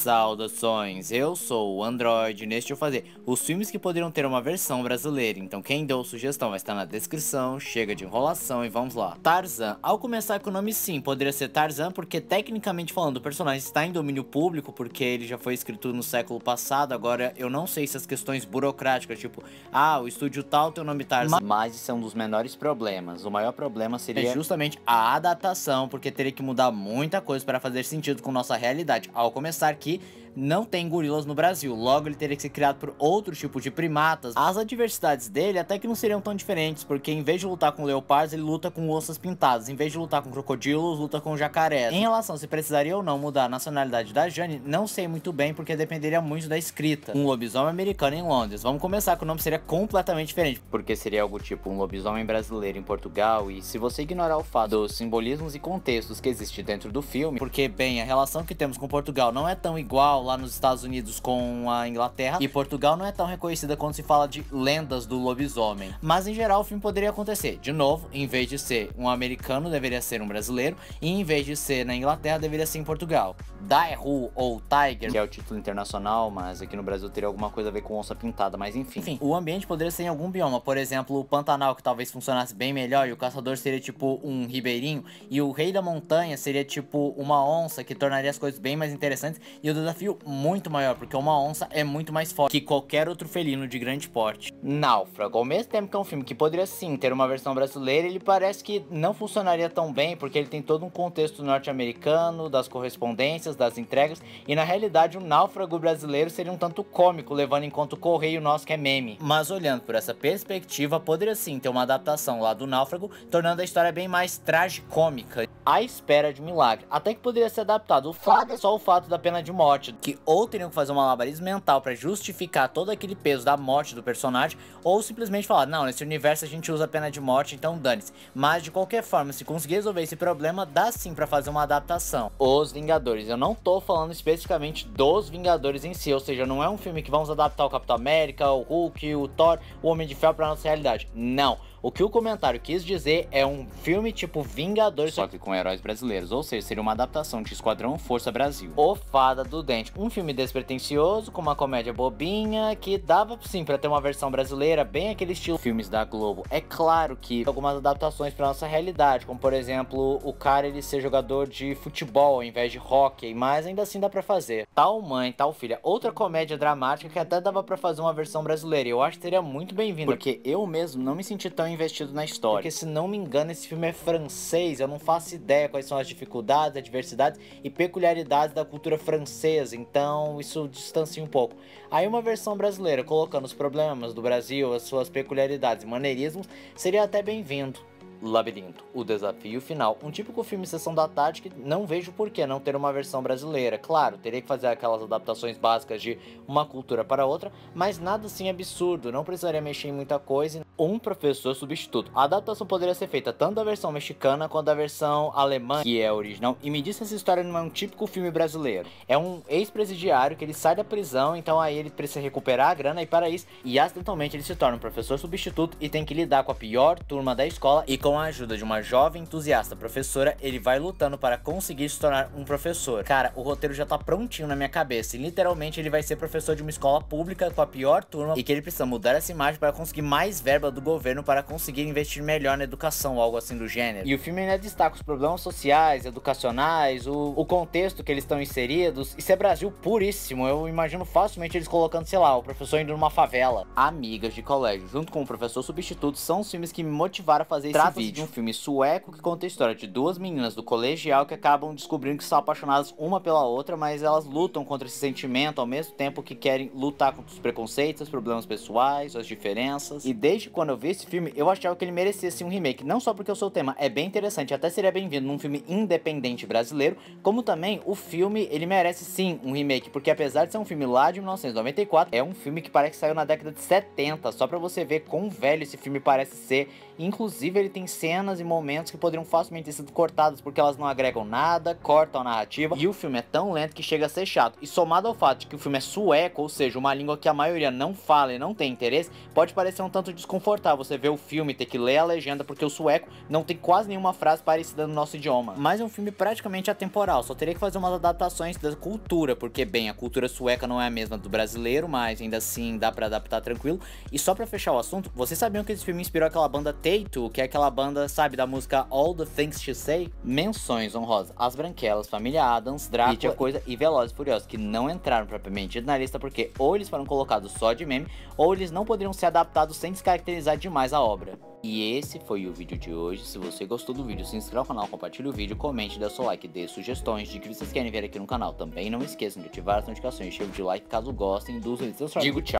Saudações, eu sou o Android e neste eu fazer os filmes que poderiam ter uma versão brasileira, então quem deu sugestão vai estar na descrição, chega de enrolação e vamos lá. Tarzan, ao começar com o nome sim, poderia ser Tarzan porque tecnicamente falando o personagem está em domínio público, porque ele já foi escrito no século passado, agora eu não sei se as questões burocráticas, tipo, o estúdio tal tem o nome Tarzan, mas isso é um dos menores problemas, o maior problema seria justamente a adaptação, porque teria que mudar muita coisa para fazer sentido com nossa realidade, ao começar que não tem gorilas no Brasil, logo ele teria que ser criado por outro tipo de primatas. As adversidades dele até que não seriam tão diferentes, porque em vez de lutar com leopardos, ele luta com onças pintadas, em vez de lutar com crocodilos, luta com jacarés. Em relação se precisaria ou não mudar a nacionalidade da Jane, não sei muito bem, porque dependeria muito da escrita. Um lobisomem americano em Londres, vamos começar que o nome seria completamente diferente, porque seria algo tipo um lobisomem brasileiro em Portugal, e se você ignorar o fato dos simbolismos e contextos que existem dentro do filme, porque bem, a relação que temos com Portugal não é tão igual lá nos Estados Unidos com a Inglaterra, e Portugal não é tão reconhecida quando se fala de lendas do lobisomem, mas em geral o filme poderia acontecer, de novo, em vez de ser um americano deveria ser um brasileiro, e em vez de ser na Inglaterra deveria ser em Portugal. Daewoo ou Tiger, que é o título internacional, mas aqui no Brasil teria alguma coisa a ver com onça pintada, mas enfim, o ambiente poderia ser em algum bioma, por exemplo o Pantanal, que talvez funcionasse bem melhor, e o caçador seria tipo um ribeirinho, e o rei da montanha seria tipo uma onça, que tornaria as coisas bem mais interessantes, e o desafio muito maior, porque uma onça é muito mais forte que qualquer outro felino de grande porte. Náufrago, ao mesmo tempo que é um filme que poderia sim ter uma versão brasileira, ele parece que não funcionaria tão bem, porque ele tem todo um contexto norte-americano, das correspondências, das entregas, e na realidade o náufrago brasileiro seria um tanto cômico, levando em conta o correio nosso que é meme. Mas olhando por essa perspectiva, poderia sim ter uma adaptação lá do náufrago, tornando a história bem mais tragicômica, à espera de milagre, até que poderia ser adaptado. O fato é só o fato da pena de morte, que ou teriam que fazer um malabarismo mental pra justificar todo aquele peso da morte do personagem, ou simplesmente falar, não, nesse universo a gente usa a pena de morte, então dane-se. Mas de qualquer forma, se conseguir resolver esse problema, dá sim pra fazer uma adaptação. Os Vingadores, eu não tô falando especificamente dos Vingadores em si, ou seja, não é um filme que vamos adaptar o Capitão América, o Hulk, o Thor, o Homem de Ferro pra nossa realidade, não. O que o comentário quis dizer é um filme tipo Vingadores, só que com heróis brasileiros, ou seja, seria uma adaptação de Esquadrão Força Brasil. O Fada do Dente, um filme despretensioso, com uma comédia bobinha, que dava sim pra ter uma versão brasileira, bem aquele estilo filmes da Globo. É claro que algumas adaptações pra nossa realidade, como por exemplo, o cara ele ser jogador de futebol ao invés de hóquei, mas ainda assim dá pra fazer. Tal Mãe, Tal Filha, outra comédia dramática que até dava pra fazer uma versão brasileira, e eu acho que seria muito bem-vindo, porque eu mesmo não me senti tão investido na história, porque se não me engano esse filme é francês, eu não faço ideia quais são as dificuldades, adversidades e peculiaridades da cultura francesa, então isso distancia um pouco. Aí uma versão brasileira colocando os problemas do Brasil, as suas peculiaridades e maneirismos, seria até bem-vindo. Labirinto, o desafio final, um típico filme Sessão da Tarde que não vejo por que não ter uma versão brasileira. Claro, teria que fazer aquelas adaptações básicas de uma cultura para outra, mas nada assim absurdo, não precisaria mexer em muita coisa. Um professor substituto, a adaptação poderia ser feita tanto da versão mexicana quanto da versão alemã, que é a original, e me diz se essa história não é um típico filme brasileiro. É um ex-presidiário que ele sai da prisão, então aí ele precisa recuperar a grana, e para isso, e acidentalmente ele se torna um professor substituto e tem que lidar com a pior turma da escola, e com a ajuda de uma jovem entusiasta professora, ele vai lutando para conseguir se tornar um professor. Cara, o roteiro já tá prontinho na minha cabeça, e literalmente ele vai ser professor de uma escola pública com a pior turma, e que ele precisa mudar essa imagem para conseguir mais verba do governo para conseguir investir melhor na educação, ou algo assim do gênero. E o filme ainda destaca os problemas sociais, educacionais, o contexto que eles estão inseridos. Isso é Brasil puríssimo, eu imagino facilmente eles colocando, sei lá, o professor indo numa favela. Amigas de colégio, junto com o professor substituto, são os filmes que me motivaram a fazer esse vídeo. De um filme sueco que conta a história de duas meninas do colegial que acabam descobrindo que são apaixonadas uma pela outra, mas elas lutam contra esse sentimento ao mesmo tempo que querem lutar contra os preconceitos, os problemas pessoais, as diferenças. E desde quando eu vi esse filme, eu achava que ele merecia sim um remake, não só porque o seu tema é bem interessante, até seria bem-vindo num filme independente brasileiro, como também o filme, ele merece sim um remake, porque apesar de ser um filme lá de 1994, é um filme que parece que saiu na década de 70, só pra você ver quão velho esse filme parece ser. Inclusive ele tem cenas e momentos que poderiam facilmente ter sido cortados porque elas não agregam nada, cortam a narrativa, e o filme é tão lento que chega a ser chato. E somado ao fato de que o filme é sueco, ou seja, uma língua que a maioria não fala e não tem interesse, pode parecer um tanto desconfortável desconfortável você ver o filme e ter que ler a legenda porque o sueco não tem quase nenhuma frase parecida no nosso idioma. Mas é um filme praticamente atemporal, só teria que fazer umas adaptações da cultura, porque bem, a cultura sueca não é a mesma do brasileiro, mas ainda assim dá pra adaptar tranquilo. E só pra fechar o assunto, vocês sabiam que esse filme inspirou aquela banda Tattoo, que é aquela banda, sabe, da música All the Things to Say? Menções honrosas: As Branquelas, Família Adams, Drácula, Coisa e Velozes e Furiosos, que não entraram propriamente na lista porque ou eles foram colocados só de meme, ou eles não poderiam ser adaptados sem descaracterizar demais a obra. E esse foi o vídeo de hoje. Se você gostou do vídeo, se inscreva no canal, compartilhe o vídeo, comente, dê seu like, dê sugestões de que vocês querem ver aqui no canal. Também não esqueçam de ativar as notificações, encher de like caso gostem dos vídeos. Digo tchau.